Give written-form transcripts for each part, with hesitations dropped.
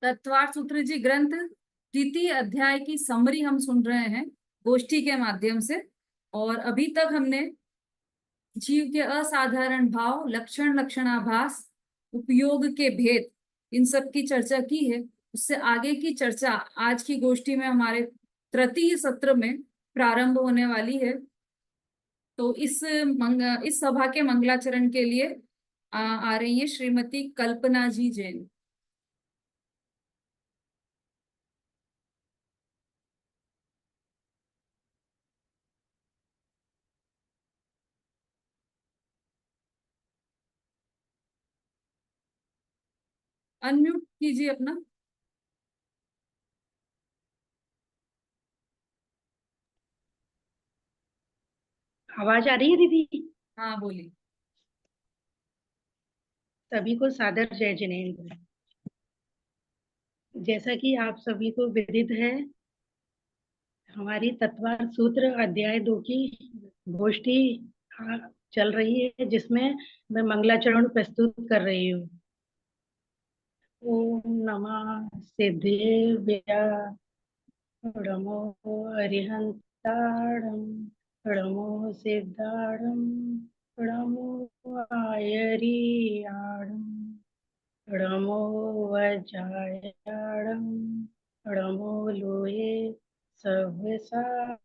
तत्वार्थ सूत्र जी ग्रंथ द्वितीय अध्याय की समरी हम सुन रहे हैं गोष्ठी के माध्यम से। और अभी तक हमने जीव के असाधारण भाव, लक्षण, लक्षणाभास, उपयोग के भेद, इन सब की चर्चा की है। उससे आगे की चर्चा आज की गोष्ठी में हमारे तृतीय सत्र में प्रारंभ होने वाली है। तो इस सभा के मंगलाचरण के लिए आ रही है श्रीमती कल्पना जी जैन। अनम्यूट कीजिए अपना। आवाज आ रही है दीदी? हाँ बोलिए। सभी को सादर जय जिनेंद्र। जैसा कि आप सभी को विदित है, हमारी तत्वार्थ सूत्र अध्याय 2 की गोष्ठी चल रही है, जिसमें मैं मंगलाचरण प्रस्तुत कर रही हूँ। ओम नमः सिद्धेभ्य नमो अरिहंताणं नमो सिद्धाणं नमो आयरियाणं नमो वज्रायाणं नमो लोहे सव्यसाहूरम्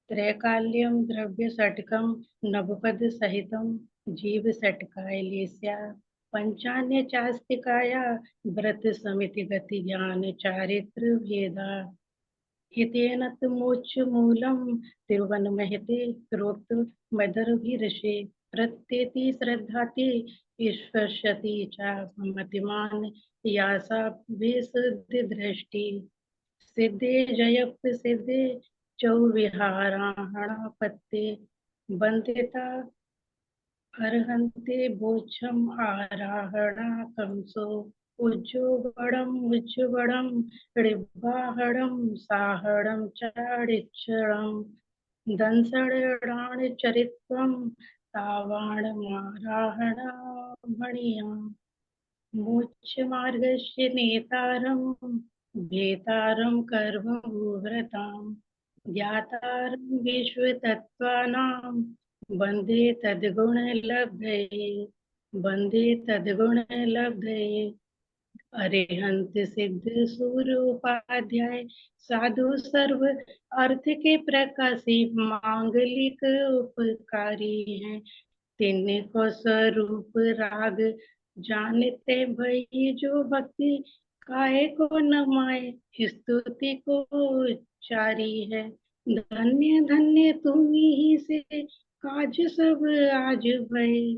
त्रैकाल्यं द्रव्यषट्कं नवपदसहितं जीवषट्कायलेस्या पंचान्य चास्तिकाया व्रतसमितिगतिज्ञानचारित्रभेदा हितेन मोक्षमूलं तिरुवनमहिते प्रोक्तमदर्भिरषे प्रत्येति श्रद्धाति ईश्वरशति च मतिमान् यासा विशुद्धिदृष्टि सिद्धे जयप सिद्धे चौविहाराहणापत्ते बन्दिता अर्हन्ते भोक्षम आराहणा कंसो उज्जुबड़म ऋब्बाहणम साहणम चारिक्षणम दंसणाण चरित्वम तावाण माराहणा मणिया मोक्ष मार्गस्य नेतारं भेतारं कर्मव्रतां ज्ञातारं विश्वतत्त्वानां वन्दे तद्गुणलब्धये अरिहंत सिद्ध सूर्योपाध्याय साधु सर्व अर्थ के प्रकाशी मांगलिक उपकारी हैं। तिनको स्वरूप राग जानते भई जो भक्ति काहे को न माए स्तुति को उच्चारी है। धन्य धन्य तुम ही से काज सब आज भई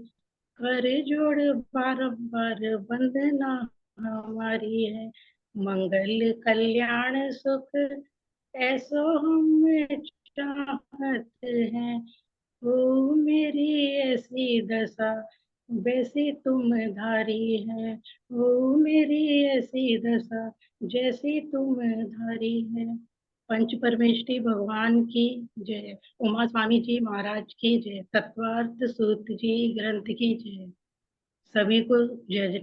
कर जोड़ बारंबार वंदना हमारी है। मंगल कल्याण सुख ऐसो हम चाहत हैं। ओ मेरी ऐसी दशा वैसी तुम धारी है। ओ मेरी ऐसी दशा जैसी तुम धारी है। पंच परमेष्ठी भगवान की जय। उमा स्वामी जी महाराज की जय। तत्वार्थ सूत जी ग्रंथ की जय। सभी को जय जय।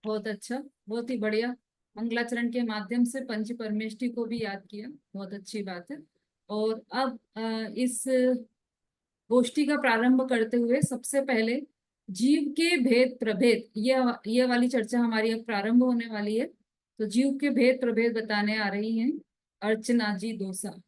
बहुत अच्छा, बहुत ही बढ़िया। मंगलाचरण के माध्यम से पंच परमेष्ठी को भी याद किया, बहुत अच्छी बात है। और अब इस गोष्ठी का प्रारंभ करते हुए सबसे पहले जीव के भेद प्रभेद, यह वाली चर्चा हमारी अब प्रारंभ होने वाली है। तो जीव के भेद प्रभेद बताने आ रही हैं अर्चना जी दोसा।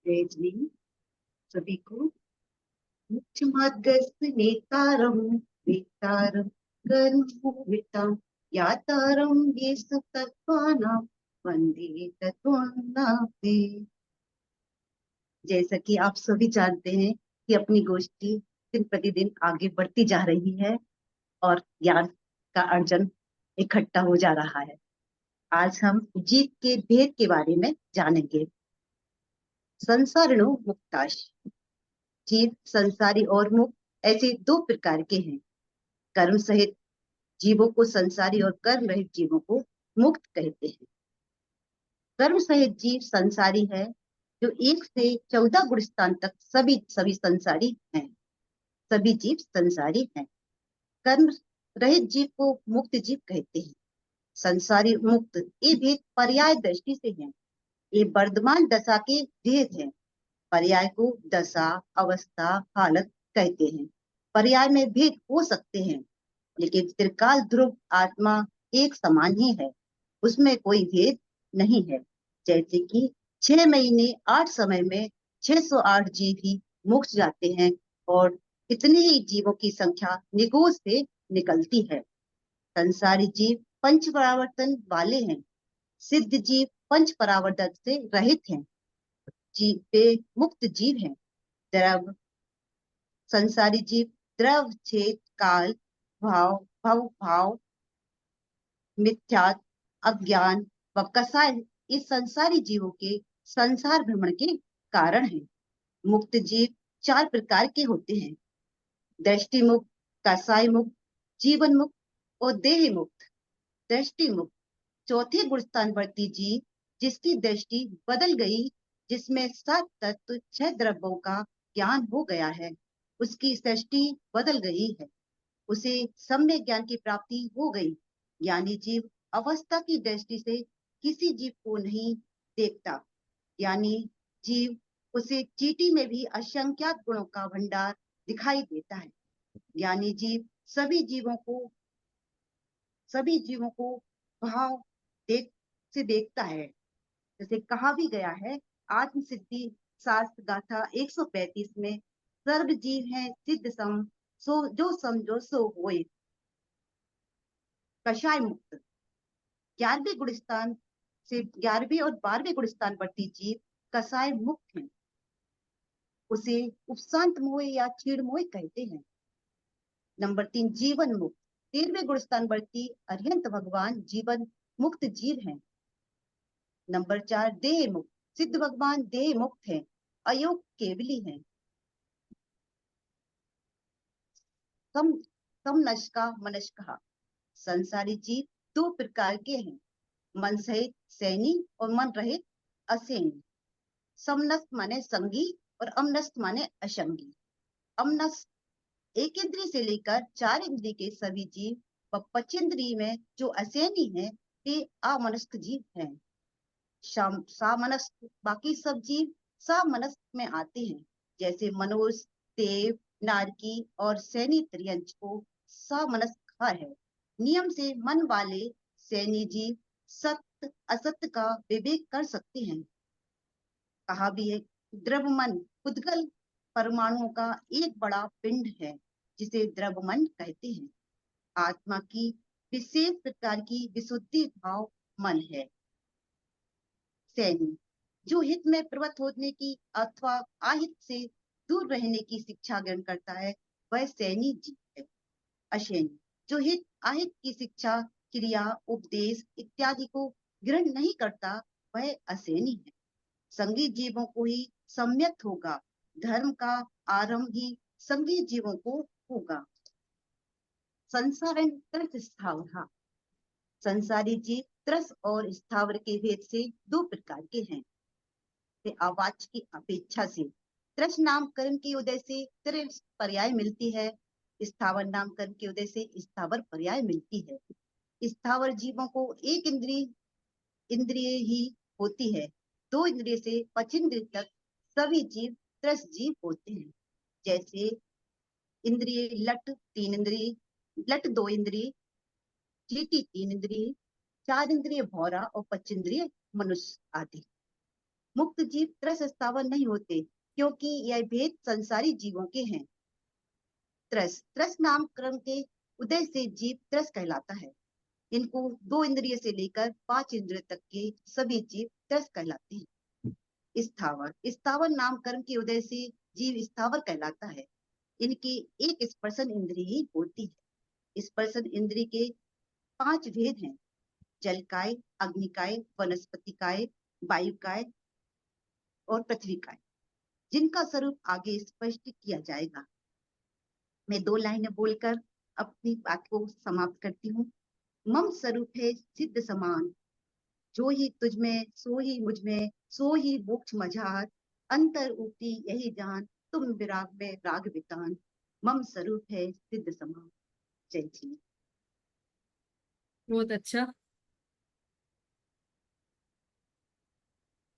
जी सभी को मुख्य मार्गस्थ नेतारम वेतारम कर्मविताम यातारम ये तत्वानां वंदे तत्वानापे। जैसा कि आप सभी जानते हैं कि अपनी गोष्ठी दिन प्रतिदिन आगे बढ़ती जा रही है और ज्ञान का अर्जन इकट्ठा हो जा रहा है। आज हम जीव के भेद के बारे में जानेंगे। संसारिणो मुक्ताश जीव, संसारी और मुक्त, ऐसे दो प्रकार के हैं। कर्म सहित जीवों को संसारी और कर्म रहित जीवों को मुक्त कहते हैं। कर्म सहित जीव संसारी है, जो 1 से 14 गुण स्थान तक सभी संसारी हैं। सभी जीव संसारी हैं। कर्म रहित जीव को मुक्त जीव कहते हैं। संसारी मुक्त ये भेद पर्याय दृष्टि से हैं। ये वर्तमान दशा के भेद हैं। पर्याय को दशा, अवस्था, हालत कहते हैं। पर्याय में भेद हो सकते हैं, लेकिन त्रिकाल ध्रुव आत्मा एक समान ही है, उसमें कोई भेद नहीं है। जैसे कि 6 महीने 8 समय में 608 जीव ही मोक्ष जाते हैं और इतने ही जीवों की संख्या निगोज से निकलती है। संसारी जीव पंच परावर्तन वाले हैं। सिद्ध जीव पंच परावर्तन से रहित हैं। जीव वे मुक्त जीव हैं। द्रव संसारी जीव द्रव, छेद, काल, भाव, भाव, मिथ्या, अज्ञान व कसाय इस संसारी जीवों के संसार भ्रमण के कारण है। मुक्त जीव 4 प्रकार के होते हैं। दृष्टि मुक्त, कसाय मुक्त, जीवन मुक्त और देह मुक्त। दृष्टि मुक्त चौथे गुण स्थान वर्ती जीव, जिसकी दृष्टि बदल गई, जिसमें 7 तत्व 6 द्रव्यों का ज्ञान हो गया है, उसकी दृष्टि बदल गई है, उसे सम्यक ज्ञान की प्राप्ति हो गई। ज्ञानी जीव अवस्था की दृष्टि से किसी जीव को नहीं देखता। ज्ञानी जीव उसे चींटी में भी असंख्यात गुणों का भंडार दिखाई देता है। ज्ञानी जीव सभी जीवों को भाव से देखता है। जैसे कहा भी गया है, आत्म सिद्धि शास्त्र गाथा 135 में, सर्व जीव है सिद्ध सम, सो जो समझो सो होए। कषाय मुक्त 11वें गुणस्थान से 11वें और 12वें गुणस्थान वर्ती जीव कषाय मुक्त है। उसे उपशांत मोह या चीड़ मोह कहते हैं। नंबर 3 जीवन मुक्त 13वें गुणस्थान वर्ती अरिहंत भगवान जीवन मुक्त जीव हैं। नंबर 4 देह मुक्त सिद्ध भगवान देह मुक्त है, अयोग केवली है। समनस्का मनस्का संसारी जीव 2 प्रकार के हैं। मन सहित सैनी और मन रहित असैनी। समनस्क माने संगी और अमनस्क माने असंगी। अमनस्क 1 इंद्रिय से लेकर 4 इंद्रिय के सभी जीव व 5 इंद्रिय में जो असैनी है, वे अमनस्क जीव हैं। सामनस्क बाकी सब जीव सामनस्क में आते हैं। जैसे मनुष्य, देव, नारकी और सैनी त्रियंच को सामनस्क कहा है। नियम से मन वाले सैनी जीव सत्य असत्य का विवेक कर सकते हैं। कहा भी है, द्रव्यमन उद्गल परमाणुओं का एक बड़ा पिंड है, जिसे द्रव्यमन कहते हैं। आत्मा की विशेष प्रकार की विशुद्धि भाव मन है। सैनी जो हित में प्रवृत्त होने की अथवा आहित से दूर रहने की शिक्षा ग्रहण करता है, वह सैनी जीव है। अशैनी जो हित आहित की शिक्षा, क्रिया, उपदेश इत्यादि को ग्रहण नहीं करता, वह असैनी है। संगी जीवों को ही सम्यक होगा। धर्म का आरंभ ही संगी जीवों को होगा। संसारण स्थावर संसारी जीव त्रस और स्थावर के भेद से 2 प्रकार के हैं। आवाज की अपेक्षा से त्रस नाम कर्म के उदय से त्रस पर्याय मिलती है, स्थावर नाम कर्म के उदय से स्थावर पर्याय मिलती है। स्थावर जीवों को एक इंद्रिय ही होती है। 2 इंद्रिय से 5 इंद्रिय तक सभी जीव त्रस जीव होते हैं। जैसे इंद्रिय लट 3 इंद्रिय, लट 2 इंद्रिय, चीटी 3 इंद्रिय, 4 इंद्रिय भौरा और 5 इंद्रिय मनुष्य आदि। मुक्त जीव त्रस स्थावर नहीं होते, क्योंकि यह भेद संसारी जीवों के हैं। त्रस नाम क्रम के उदय से जीव त्रस कहलाता है। इनको 2 इंद्रिय से लेकर 5 इंद्रिय तक के सभी जीव त्रस कहलाते हैं। स्थावर नाम कर्म के उदय से जीव स्थावर कहलाता है। इनकी एक स्पर्शन इंद्रिय ही होती है। स्पर्शन इंद्रिय के 5 भेद हैं: जलकाय, अग्निकाय, वनस्पतिकाय, वायुकाय और पृथ्वीकाय। जिनका स्वरूप आगे स्पष्ट किया जाएगा। मैं 2 लाइनें बोलकर अपनी बात को समाप्त करती हूँ। मम स्वरूप है सिद्ध समान, जो ही तुझ में सो ही मुझ में, सो ही मोक्ष मझार, अंतर ऊटी यही जान, तुम विराग में राग वितान। मम स्वरूप है सिद्ध समान। जय जी। बहुत अच्छा।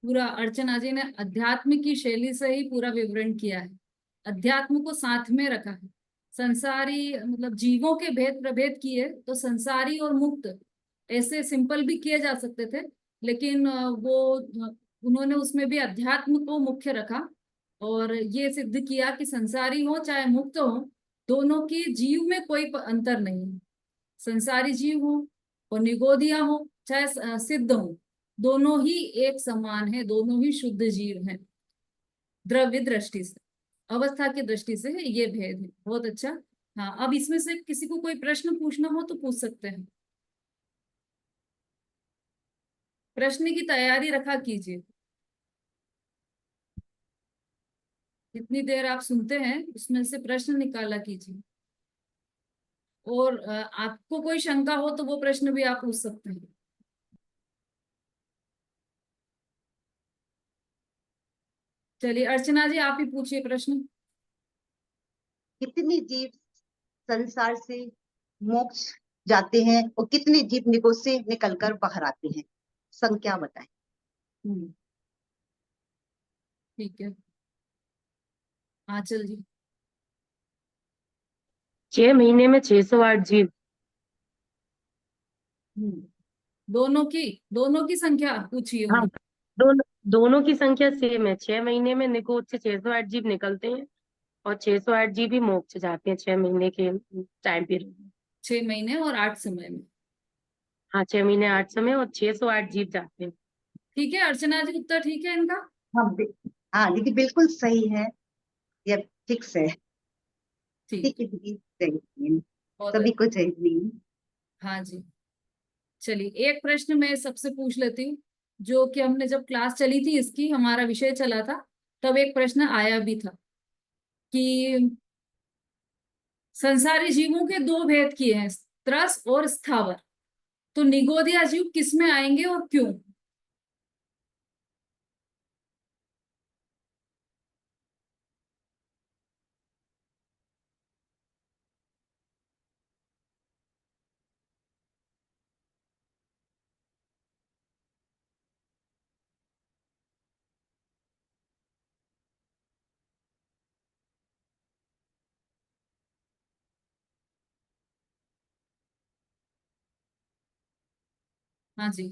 पूरा अर्चना जी ने अध्यात्म की शैली से ही पूरा विवरण किया है, अध्यात्म को साथ में रखा है। संसारी मतलब जीवों के भेद प्रभेद किए तो संसारी और मुक्त ऐसे सिंपल भी किए जा सकते थे, लेकिन उन्होंने उसमें भी अध्यात्म को मुख्य रखा और ये सिद्ध किया कि संसारी हो चाहे मुक्त हो, दोनों की जीव में कोई अंतर नहीं है। संसारी जीव हो और निगोदिया हो चाहे सिद्ध हो, दोनों ही एक समान है, दोनों ही शुद्ध जीव हैं। द्रव्य दृष्टि से, अवस्था की दृष्टि से ये भेद है। बहुत अच्छा। हाँ, अब इसमें से किसी को कोई प्रश्न पूछना हो तो पूछ सकते हैं। प्रश्न की तैयारी रखा कीजिए। जितनी देर आप सुनते हैं उसमें से प्रश्न निकाला कीजिए, और आपको कोई शंका हो तो वो प्रश्न भी आप पूछ सकते हैं। चलिए अर्चना जी, आप ही पूछिए प्रश्न। कितने जीव संसार से मोक्ष जाते हैं और कितने जीव निगोद से निकलकर बाहर आते हैं? संख्या बताएं। ठीक है, आंचल जी। 6 महीने में 608 जीव। दोनों की संख्या पूछिए हाँ, उन्हें। दोनों की संख्या सेम है। 6 महीने में निगोद से 608 जीव निकलते हैं और 608 जीव ही मोक्ष जाते हैं 6 महीने के टाइम पीरियड में। 6 महीने और 8 समय में। हाँ, 6 महीने 8 समय और 608 जीव जाते हैं। ठीक है अर्चना जी, उत्तर ठीक है इनका? हाँ हाँ दीदी, बिल्कुल सही है, ये फिक्स है। ठीक, ठीक है दीदी, जय हिंद। बहुत सभी अच्छा। को जय हिंद। हाँ जी। चलिए एक प्रश्न मैं सबसे पूछ लेती हूँ, जो कि हमने जब क्लास चली थी इसकी, हमारा विषय चला था, तब एक प्रश्न आया भी था कि संसारी जीवों के दो भेद किए हैं, त्रस और स्थावर, तो निगोदिया जीव किस में आएंगे और क्यों? हाँ जी,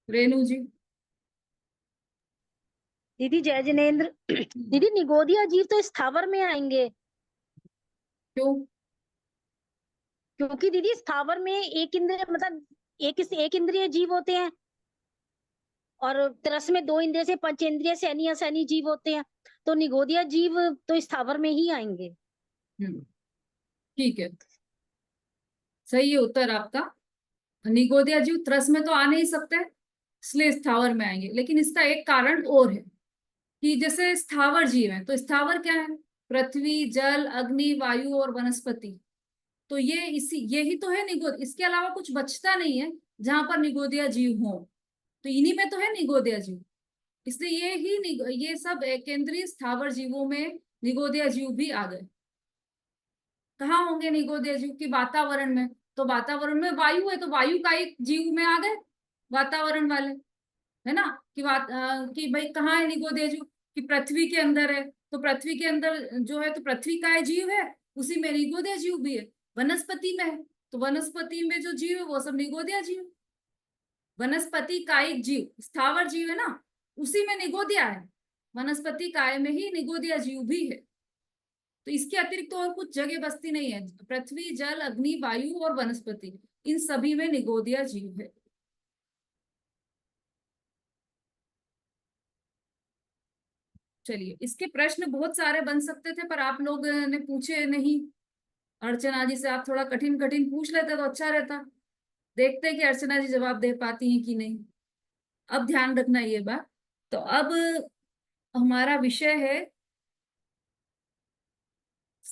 रेणु जी। दीदी जय जिनेन्द्र। दीदी निगोदिया जीव तो स्थावर में आएंगे, क्यों? क्योंकि दीदी स्थावर में एक इंद्रिय मतलब एक इंद्रिय जीव होते हैं और तरस में 2 इंद्रिय से पंचेंद्रिय सैनी असैनी जीव होते हैं, तो निगोदिया जीव तो स्थावर में ही आएंगे। ठीक है, सही है उत्तर आपका। निगोदिया जीव त्रस में तो आ नहीं सकते, इसलिए स्थावर में आएंगे। लेकिन इसका एक कारण और है कि जैसे स्थावर जीव है तो स्थावर क्या है? पृथ्वी, जल, अग्नि, वायु और वनस्पति। तो ये यही तो है निगोद, इसके अलावा कुछ बचता नहीं है जहां पर निगोदिया जीव हो, तो इन्हीं में तो है निगोदिया जीव। इसलिए ये सब केंद्रीय स्थावर जीवों में निगोदिया जीव भी आ गए। कहाँ होंगे निगोदिया जीव? की वातावरण में, तो वातावरण में वायु है तो वायु का एक जीव में आ गए वातावरण वाले, है ना? कि भाई कहाँ है निगोदिया जीव? कि पृथ्वी के अंदर है, तो पृथ्वी के अंदर जो है तो पृथ्वी का है जीव है, उसी में निगोदिया जीव भी है। वनस्पति में है तो वनस्पति में जो जीव है वो सब निगोदिया जीव। वनस्पति कायिक जीव स्थावर जीव है ना, उसी में निगोदिया है। वनस्पति काय में ही निगोदिया जीव भी है। तो इसके अतिरिक्त तो और कुछ जगह बसती नहीं है। पृथ्वी, जल, अग्नि, वायु और वनस्पति, इन सभी में निगोदिया जीव है। चलिए, इसके प्रश्न बहुत सारे बन सकते थे पर आप लोग ने पूछे नहीं। अर्चना जी से आप थोड़ा कठिन कठिन पूछ लेते तो अच्छा रहता। देखते हैं कि अर्चना जी जवाब दे पाती हैं कि नहीं। अब ध्यान रखना ये बात। तो अब हमारा विषय है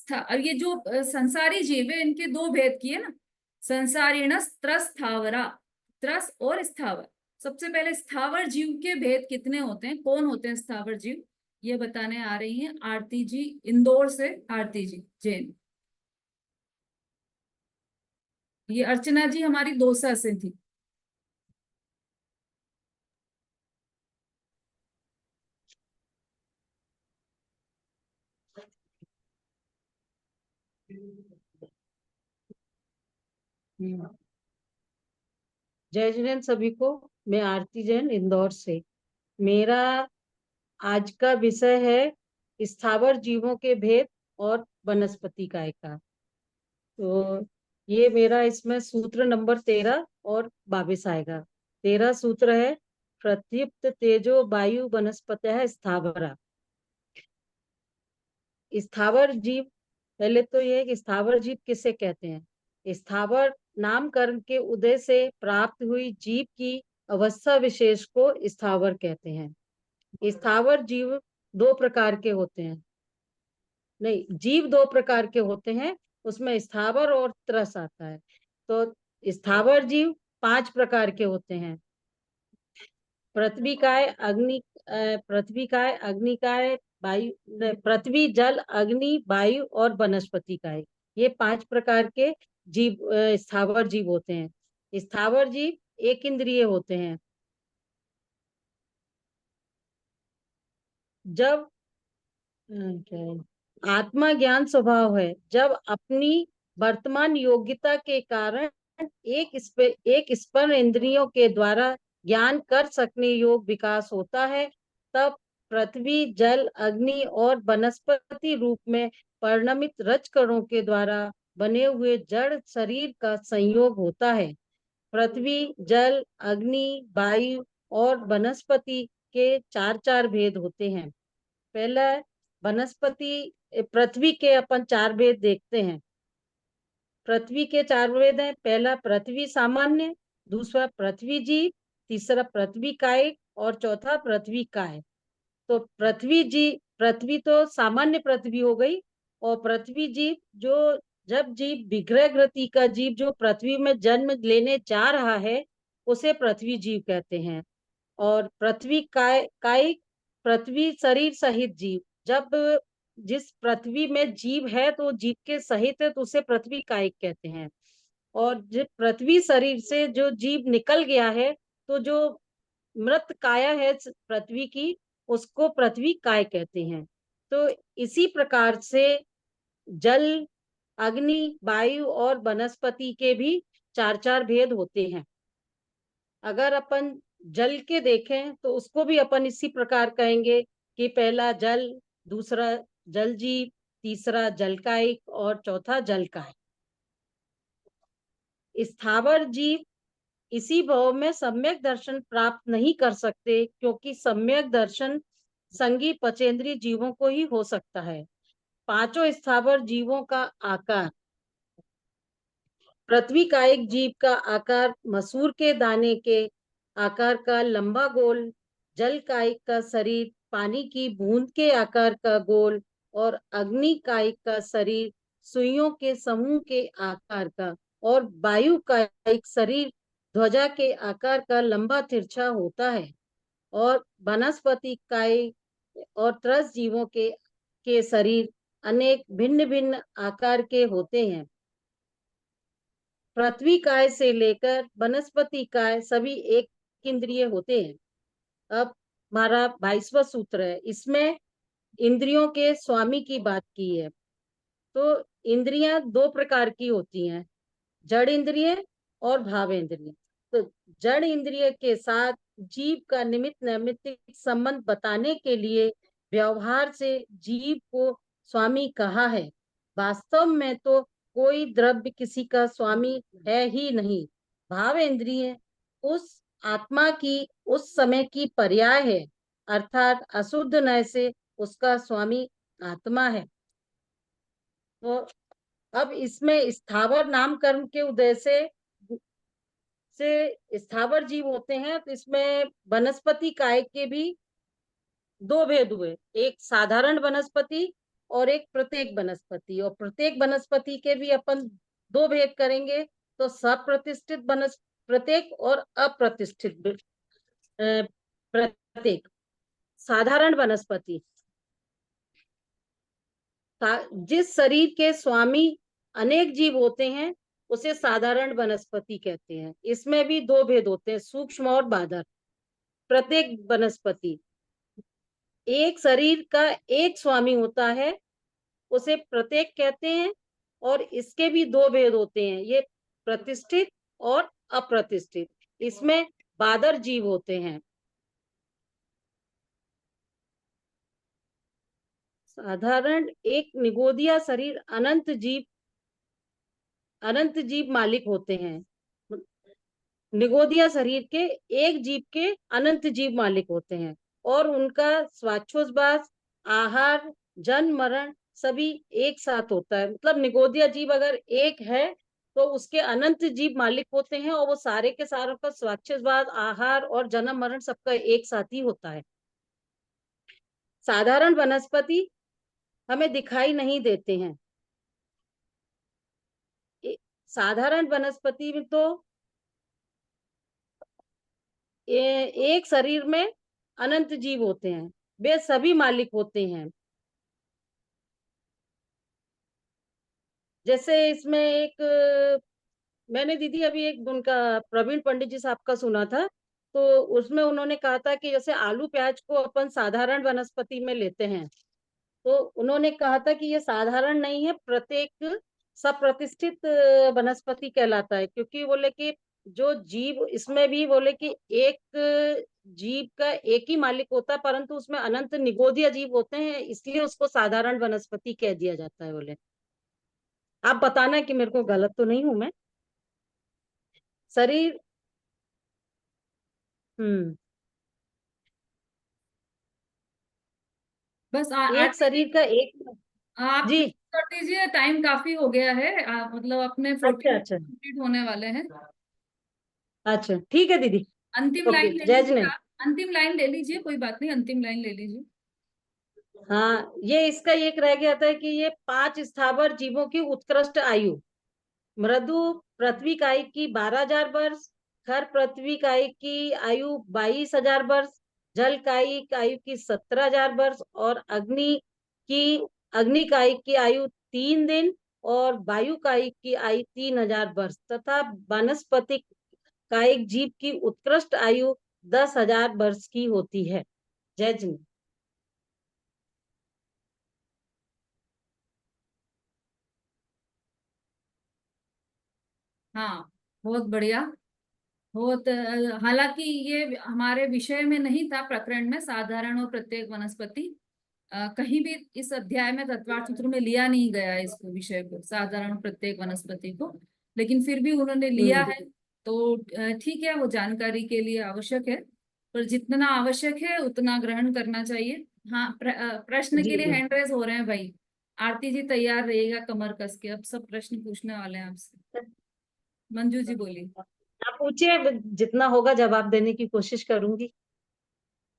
अब ये जो संसारी जीव है इनके दो भेद किए ना, संसारिण त्रस स्थावरा, त्रस और स्थावर। सबसे पहले स्थावर जीव के भेद कितने होते हैं, कौन होते हैं स्थावर जीव, ये बताने आ रही हैं आरती जी, इंदौर से आरती जी जैन। ये अर्चना जी हमारी दौसा से थी। जय जैन सभी को। मैं आरती जैन इंदौर से। मेरा आज का विषय है स्थावर जीवों के भेद और वनस्पति काय का। तो ये मेरा इसमें सूत्र नंबर 13 और 22 आएगा। 13 सूत्र है प्रत्युक्त तेजो वायु वनस्पतयः स्थावरा। स्थावर जीव, पहले तो ये कि स्थावर जीव किसे कहते हैं। स्थावर नामकरण के उदय से प्राप्त हुई जीव की अवस्था विशेष को स्थावर कहते हैं। स्थावर जीव दो प्रकार के होते हैं, नहीं, जीव दो प्रकार के होते हैं, उसमें स्थावर और त्रस आता है। तो स्थावर जीव 5 प्रकार के होते हैं। पृथ्वी काय, अग्निकाय, वायु, पृथ्वी, जल, अग्नि, वायु और वनस्पति काय, ये 5 प्रकार के जीव स्थावर जीव होते हैं। स्थावर जीव एक इंद्रिय होते हैं। जब आत्मा ज्ञान स्वभाव है, जब अपनी वर्तमान योग्यता के कारण एक स्पर्श इंद्रियों के द्वारा ज्ञान कर सकने योग विकास होता है, तब पृथ्वी, जल, अग्नि और वनस्पति रूप में परिणमित रजकणों के द्वारा बने हुए जड़ शरीर का संयोग होता है। पृथ्वी, जल, अग्नि, वायु और वनस्पति के 4 भेद होते हैं। पहला वनस्पति, पृथ्वी के अपन 4 भेद देखते हैं। पृथ्वी के 4 भेद हैं। पहला पृथ्वी सामान्य, दूसरा पृथ्वी जीव, तीसरा पृथ्वी कायिक और चौथा पृथ्वी काय। तो पृथ्वी तो सामान्य पृथ्वी हो गई, और पृथ्वी जीव जो, जब जीव विग्रह गति का जीव जो पृथ्वी में जन्म लेने जा रहा है, उसे पृथ्वी जीव कहते हैं। और पृथ्वी कायिक, पृथ्वी शरीर सहित जीव, जब जिस पृथ्वी में जीव है तो जीव के सहित है तो उसे पृथ्वी कायिक कहते हैं। और जो पृथ्वी शरीर से जो जीव निकल गया है, तो जो मृत काया है पृथ्वी की, उसको पृथ्वी काय कहते हैं। तो इसी प्रकार से जल, अग्नि, वायु और वनस्पति के भी 4 भेद होते हैं। अगर अपन जल के देखें तो उसको भी अपन इसी प्रकार कहेंगे कि पहला जल, दूसरा जल जीव, तीसरा जलकायिक और चौथा जलकाय। स्थावर जीव इसी भाव में सम्यक दर्शन प्राप्त नहीं कर सकते, क्योंकि सम्यक दर्शन संगी पचेंद्रीय जीवों को ही हो सकता है। 5 स्थावर जीवों का आकार। पृथ्वी कायिक जीव का आकार मसूर के दाने के आकार का लंबा गोल, जल कायिक का शरीर पानी की बूंद के आकार का गोल, और अग्नि कायिक का शरीर सुइयों के समूह के आकार का, और वायु कायिक शरीर ध्वजा के आकार का लंबा तिरछा होता है। और वनस्पति कायिक और त्रस जीवों के शरीर अनेक भिन्न भिन्न आकार के होते हैं। पृथ्वी काय से लेकर वनस्पति काय सभी एक इंद्रिय होते हैं। अब हमारा 22वां सूत्र है, इसमें इंद्रियों के स्वामी की बात की है। तो इंद्रियां 2 प्रकार की होती हैं, जड़ इंद्रिय और भाव इंद्रिय। तो जड़ इंद्रिय के साथ जीव का निमित्त नैमित्तिक संबंध बताने के लिए व्यवहार से जीव को स्वामी कहा है। वास्तव में तो कोई द्रव्य किसी का स्वामी है ही नहीं। भाव इंद्रिय उस आत्मा की उस समय की पर्याय है, अर्थात अशुद्ध नय से उसका स्वामी आत्मा है। तो अब इसमें स्थावर नामकरण के उदय से से स्थावर जीव होते हैं, तो इसमें वनस्पति काय के भी दो भेद हुए, एक साधारण वनस्पति और एक प्रत्येक वनस्पति। और प्रत्येक वनस्पति के भी अपन दो भेद करेंगे, तो सप्रतिष्ठित प्रत्येक और अप्रतिष्ठित प्रत्येक। साधारण वनस्पति, जिस शरीर के स्वामी अनेक जीव होते हैं उसे साधारण वनस्पति कहते हैं। इसमें भी दो भेद होते हैं, सूक्ष्म और बाधर। प्रत्येक वनस्पति, एक शरीर का एक स्वामी होता है, उसे प्रत्येक कहते हैं। और इसके भी दो भेद होते हैं, ये प्रतिष्ठित और अप्रतिष्ठित। इसमें बाधर जीव होते हैं। साधारण एक निगोदिया शरीर अनंत जीव मालिक होते हैं। निगोदिया शरीर के एक जीव के अनंत जीव मालिक होते हैं, और उनका श्वासोच्छ्वास, आहार, जन्म, मरण सभी एक साथ होता है। मतलब निगोदिया जीव अगर एक है तो उसके अनंत जीव मालिक होते हैं, और वो सारे के सारों का श्वासोच्छ्वास, आहार और जन्म मरण सबका एक साथ ही होता है। साधारण वनस्पति हमें दिखाई नहीं देते हैं। साधारण वनस्पति में तो एक शरीर में अनंत जीव होते हैं, वे सभी मालिक होते हैं। जैसे इसमें एक मैंने दीदी अभी एक उनका प्रवीण पंडित जी साहब का सुना था, तो उसमें उन्होंने कहा था कि जैसे आलू प्याज को अपन साधारण वनस्पति में लेते हैं, तो उन्होंने कहा था कि ये साधारण नहीं है, प्रत्येक सप्रतिष्ठित वनस्पति कहलाता है। क्योंकि बोले कि जो जीव इसमें भी बोले कि एक जीव का एक ही मालिक होता है, परंतु उसमें अनंत निगोदिया जीव होते हैं, इसलिए उसको साधारण वनस्पति कह दिया जाता है। बोले आप बताना कि मेरे को गलत तो नहीं हूं मैं। शरीर बस एक आरती जी, शरीर का एक आप जी। कर दीजिए, टाइम काफी हो गया है। मतलब अपने अच्छा 14 अच्छा कंप्लीट होने वाले हैं। अच्छा, ठीक है दीदी। अंतिम ओके, लाइन ले जय लीजिए जिनेन्द्र। आप, अंतिम लाइन ले लीजिए, कोई बात नहीं, अंतिम लाइन ले लीजिए। हाँ, ये इसका एक रह गया था कि ये 5 स्थावर जीवों की उत्कृष्ट आयु। मृदु पृथ्वी काई की 12,000 वर्ष, खर पृथ्वी काई की आयु 22,000 वर्ष, जल काई आयु की 17,000 वर्ष, और अग्नि काई की आयु 3 दिन, और वायु काई की आयु 3,000 वर्ष, तथा वनस्पति कायिक जीव की उत्कृष्ट आयु 10,000 वर्ष की होती है। जय जी। हाँ, बहुत बढ़िया। बहुत हालांकि ये हमारे विषय में नहीं था, प्रकरण में साधारण और प्रत्येक वनस्पति कहीं भी इस अध्याय में तत्वार्थ सूत्र में लिया नहीं गया है इसको, विषय को, साधारण और प्रत्येक वनस्पति को। लेकिन फिर भी उन्होंने लिया है, तो ठीक है, वो जानकारी के लिए आवश्यक है, पर जितना आवश्यक है उतना ग्रहण करना चाहिए। हाँ, प्रश्न जी के लिए जी। हैंड रेज हो रहे हैं भाई। आरती जी तैयार रहिएगा कमर कस के, अब सब प्रश्न पूछने वाले हैं आपसे। मंजू जी बोलिए। आप पूछिए, जितना होगा जवाब देने की कोशिश करूंगी।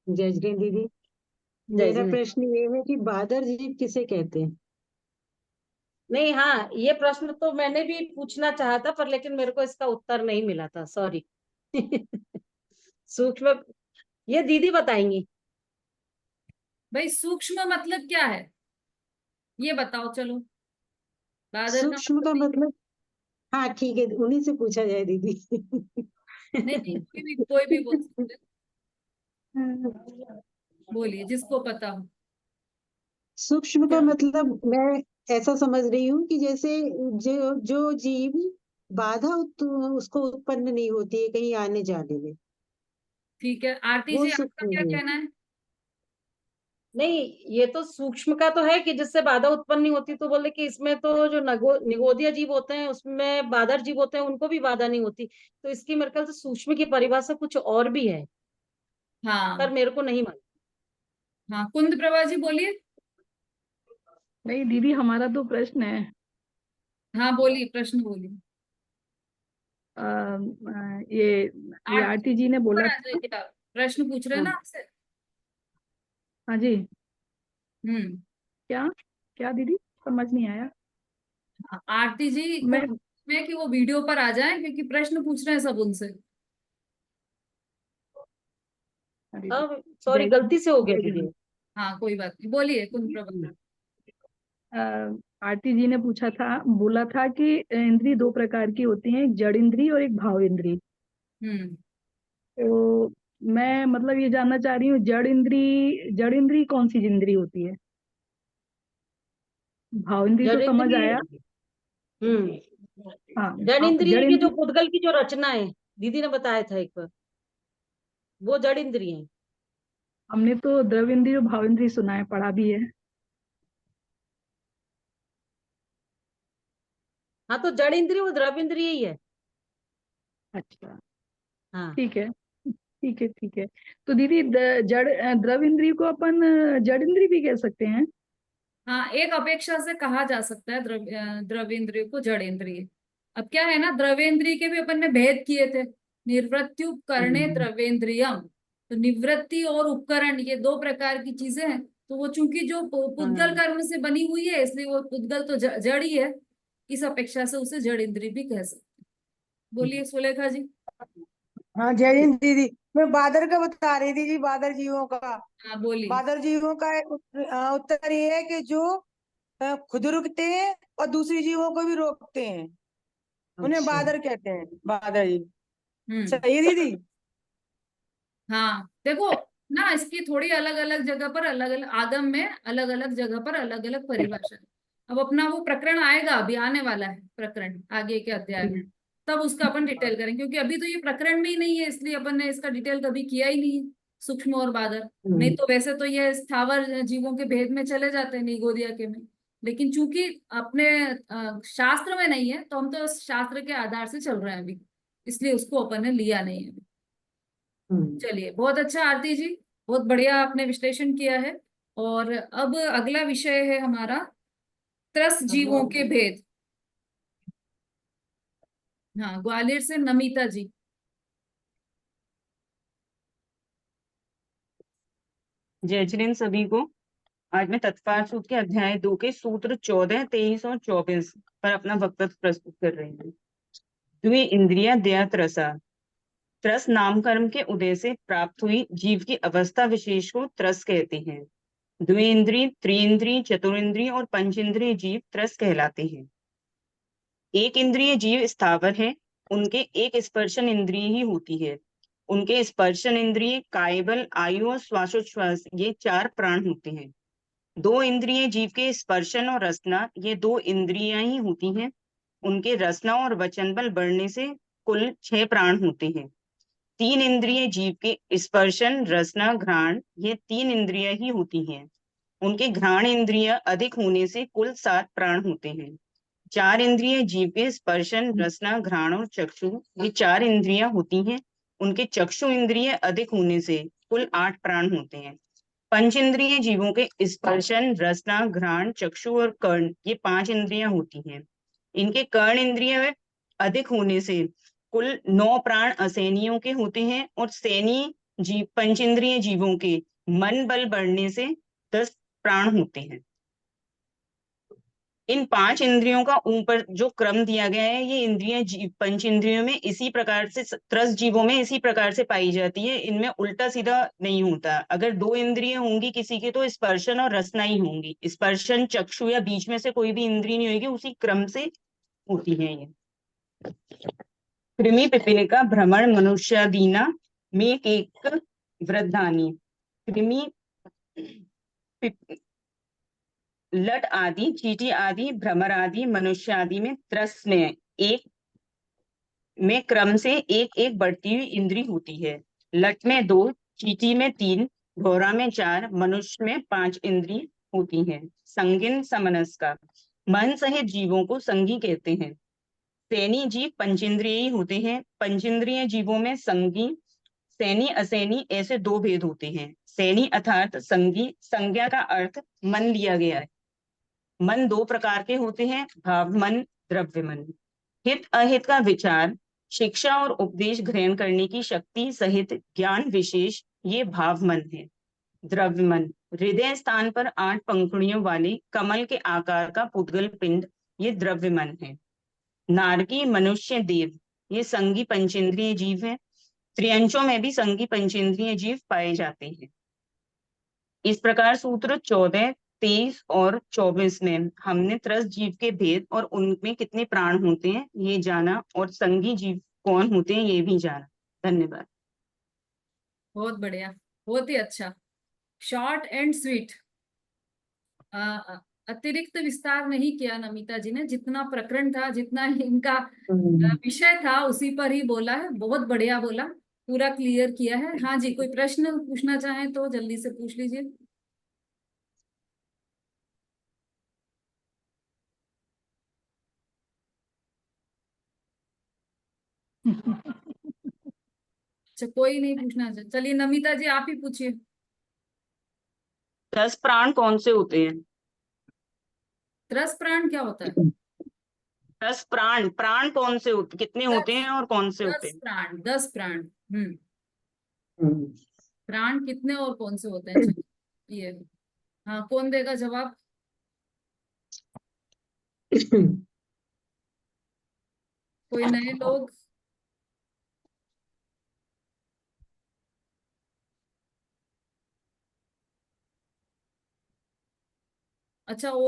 जय श्री दीदी। जय मेरा जी। प्रश्न ये है कि बादर जीव किसे कहते हैं? नहीं, हाँ, ये प्रश्न तो मैंने भी पूछना चाहा था, पर लेकिन मेरे को इसका उत्तर नहीं मिला था, सॉरी। सूक्ष्म, ये दीदी बताएंगी। भाई सूक्ष्म मतलब क्या है, ये बताओ चलो। बादर का सूक्ष्म मतलब का नहीं। मतलब, हाँ ठीक है, उन्हीं से पूछा जाए दीदी। नहीं नहीं, कोई भी बोल सकते हैं। बोलिए जिसको पता हो। सूक्ष्म का मतलब मैं ऐसा समझ रही हूँ कि जैसे जो जो जीव बाधा उसको उत्पन्न नहीं होती है कहीं आने जाने में, ठीक है, आरती वो जी आपका सूक्ष्म क्या है। कहना है। नहीं, ये तो सूक्ष्म का तो है कि जिससे बाधा उत्पन्न नहीं होती, तो बोले कि इसमें तो जो निगोदिया जीव होते हैं उसमें बाधर जीव होते हैं, उनको भी बाधा नहीं होती। तो इसकी मेरे ख्याल से सूक्ष्म की परिभाषा कुछ और भी है, पर हाँ मेरे को नहीं मालूम। हाँ, कुंद प्रभा जी बोलिए। नहीं दीदी, हमारा तो प्रश्न है। हाँ बोलिए, प्रश्न बोलिए। ये आरती जी ने बोला ऊपर आ जाइए बेटा, प्रश्न पूछ रहे हैं ना आपसे। हाँ जी, हम्म क्या दीदी, समझ नहीं आया। आरती जी को मैं मैं कि वो वीडियो पर आ जाएं, क्योंकि प्रश्न पूछ रहे हैं सब उनसे। हाँ दीदी, अब सॉरी, जय गलती से हो गया जय दीदी। हिंद। हाँ कोई बात नहीं, बोलिए कुंद प्रभा। आरती जी ने पूछा था, बोला था कि इंद्री दो प्रकार की होती हैं, एक जड़ इंद्री और एक भाव इंद्री। हम्म तो मैं मतलब ये जानना चाह रही हूँ, जड़ इंद्री कौन सी इंद्री होती है? भाव इंद्री तो जड़ समझ इंद्रिय, आया। हाँ, जड़ इंद्रिय जड़ की जो इंद्री पुद्गल की जो रचना है, दीदी ने बताया था एक बार, वो जड़ इंद्रिय है। हमने तो द्रव इंद्री और भाव इंद्री सुना है, पढ़ा भी है। हाँ, तो जड़ इंद्रिय वो द्रव इंद्रिय ही है। अच्छा, हाँ ठीक है, ठीक है, ठीक है। तो दीदी द्रव इंद्री को अपन जड़ इंद्री भी कह सकते हैं? हाँ, एक अपेक्षा से कहा जा सकता है द्रव्येंद्रिय को जड़ इंद्रिय। अब क्या है ना, द्रव्येंद्रिय के भी अपन ने भेद किए थे। निवृत्त्युपकरणे द्रव्येंद्रियम, तो निवृत्ति और उपकरण ये दो प्रकार की चीजें हैं। तो वो चूंकि जो पुद्गल कर्म से बनी हुई है, इसलिए वो पुद्गल तो जड़ ही है। इस अपेक्षा से उसे जड़ इंद्रिय भी कह सकते हैं। बोलिए सुलेखा जी। हाँ, जय हिंद दीदी। मैं बादर का बता रही थी जी, बादर जीवों का। हाँ बोलिए। बादर जीवों का एक उत्तर ये है कि जो खुद रुकते हैं और दूसरी जीवों को भी रोकते हैं, उन्हें अच्छा। बादर कहते हैं, बादर जी। हम्म सही है दीदी। हाँ देखो ना, इसकी थोड़ी अलग अलग जगह पर अलग अलग आगम में अलग अलग जगह पर अलग अलग परिभाषा है। अब अपना वो प्रकरण आएगा, अभी आने वाला है प्रकरण आगे के अध्याय में, तब उसका अपन डिटेल करेंगे, क्योंकि अभी तो ये प्रकरण में ही नहीं है, इसलिए अपन ने इसका डिटेल कभी किया ही नहीं है। सूक्ष्म और बादर नहीं तो वैसे तो ये स्थावर जीवों के भेद में चले जाते हैं निगोदिया के में, लेकिन चूंकि अपने शास्त्र में नहीं है, तो हम तो शास्त्र के आधार से चल रहे हैं अभी, इसलिए उसको अपन ने लिया नहीं है। चलिए बहुत अच्छा आरती जी, बहुत बढ़िया आपने विश्लेषण किया है। और अब अगला विषय है हमारा त्रस जीवों के भेद। हाँ, ग्वालियर से नमिता जी। जय हिंद सभी को। आज मैं तत्पर सूत्र के अध्याय 2 के सूत्र 14, 23 और 24 पर अपना वक्तव्य प्रस्तुत कर रही हूँ। द्वि इंद्रिया दया त्रसा। त्रस नामकर्म के उदय से प्राप्त हुई जीव की अवस्था विशेष को त्रस कहते हैं। द्विइंद्रिय, त्रिइंद्रिय, चतुरिंद्रिय और पंचेंद्रिय जीव त्रस कहलाते हैं। एक इंद्रिय जीव स्थावर है, उनके एक स्पर्शन इंद्रिय ही होती है। उनके स्पर्शन इंद्रिय कायबल, आयु और श्वासोच्छ्वास ये 4 प्राण होते हैं। दो इंद्रिय जीव के स्पर्शन और रसना ये 2 इंद्रियां ही होती हैं। उनके रसना और वचन बल बढ़ने से कुल 6 प्राण होते हैं। 3 इंद्रिय जीव के स्पर्शन, रसना, घ्राण ये 3 इंद्रियां ही होती हैं। उनके घ्राण इंद्रिय अधिक होने से कुल 7 प्राण होते हैं। 4 इंद्रिय जीव के स्पर्शन, रसना, घ्राण और चक्षु ये 4 इंद्रियां होती हैं। उनके चक्षु इंद्रिय अधिक होने से कुल 8 प्राण होते हैं। पंच इंद्रिय जीवों के स्पर्शन, रसना, घ्राण, चक्षु और कर्ण ये 5 इंद्रियां होती हैं। इनके कर्ण इंद्रिय अधिक होने से कुल 9 प्राण असैनियों के होते हैं और सैनी जीव पंचेंद्रिय जीवों के मन बल बढ़ने से 10 प्राण होते हैं। इन 5 इंद्रियों का ऊपर जो क्रम दिया गया है, ये इंद्रियां पंच इंद्रियों में इसी प्रकार से, त्रस जीवों में इसी प्रकार से पाई जाती है। इनमें उल्टा सीधा नहीं होता। अगर 2 इंद्रिय होंगी किसी की तो स्पर्शन और रसना ही होंगी। स्पर्शन चक्षु या बीच में से कोई भी इंद्रिय नहीं होगी, उसी क्रम से होती है ये। कृमि पिपीलिका भ्रमण मनुष्यादीना में एक वृद्धानी। कृमि लट आदि, चींटी आदि, भ्रमर आदि, मनुष्य आदि में त्रस में एक में क्रम से एक एक बढ़ती हुई इंद्री होती है। लट में 2, चींटी में 3, घोड़ा में 4, मनुष्य में 5 इंद्री होती है। संगिन समनस्का। मन सहित जीवों को संगी कहते हैं। सैनी जीव पंचेंद्रिय होते हैं। पंचेंद्रिय जीवों में संगी, सैनी, असैनी ऐसे 2 भेद होते हैं। सैनी अर्थात संगी, संज्ञा का अर्थ मन लिया गया है। मन 2 प्रकार के होते हैं, भाव मन, द्रव्य मन। हित अहित का विचार शिक्षा और उपदेश ग्रहण करने की शक्ति सहित ज्ञान विशेष, ये भाव मन है। द्रव्य मन, हृदय स्थान पर 8 पंखुड़ियों वाले कमल के आकार का पुद्गल पिंड, ये द्रव्य मन है। नारकी, मनुष्य, देव, ये संगी पंचेंद्रिय जीव है। त्रियंचों में भी संगी पंचेंद्रिय जीव पाए जाते हैं। इस प्रकार सूत्र 14, 23 और 24 में हमने त्रस जीव के भेद और उनमें कितने प्राण होते हैं ये जाना, और संगी जीव कौन होते हैं ये भी जाना। धन्यवाद। बहुत बढ़िया, बहुत ही अच्छा, शॉर्ट एंड स्वीट। अतिरिक्त विस्तार नहीं किया नमिता जी ने, जितना प्रकरण था, जितना इनका विषय था उसी पर ही बोला है। बहुत बढ़िया बोला, पूरा क्लियर किया है। हाँ जी, कोई प्रश्न पूछना चाहें तो जल्दी से पूछ लीजिए। अच्छा, कोई नहीं पूछना चाहे, चलिए नमिता जी आप ही पूछिए। 10 प्राण कौन से होते हैं? त्रस प्राण क्या होता है? 10 प्राण, प्राण कौन से होते, कितने होते हैं और कौन से होते 10 हैं? प्राण, 10 प्राण। प्राण कितने और कौन से होते हैं? चलिए, हाँ, कौन देगा जवाब? कोई नए लोग? अच्छा, और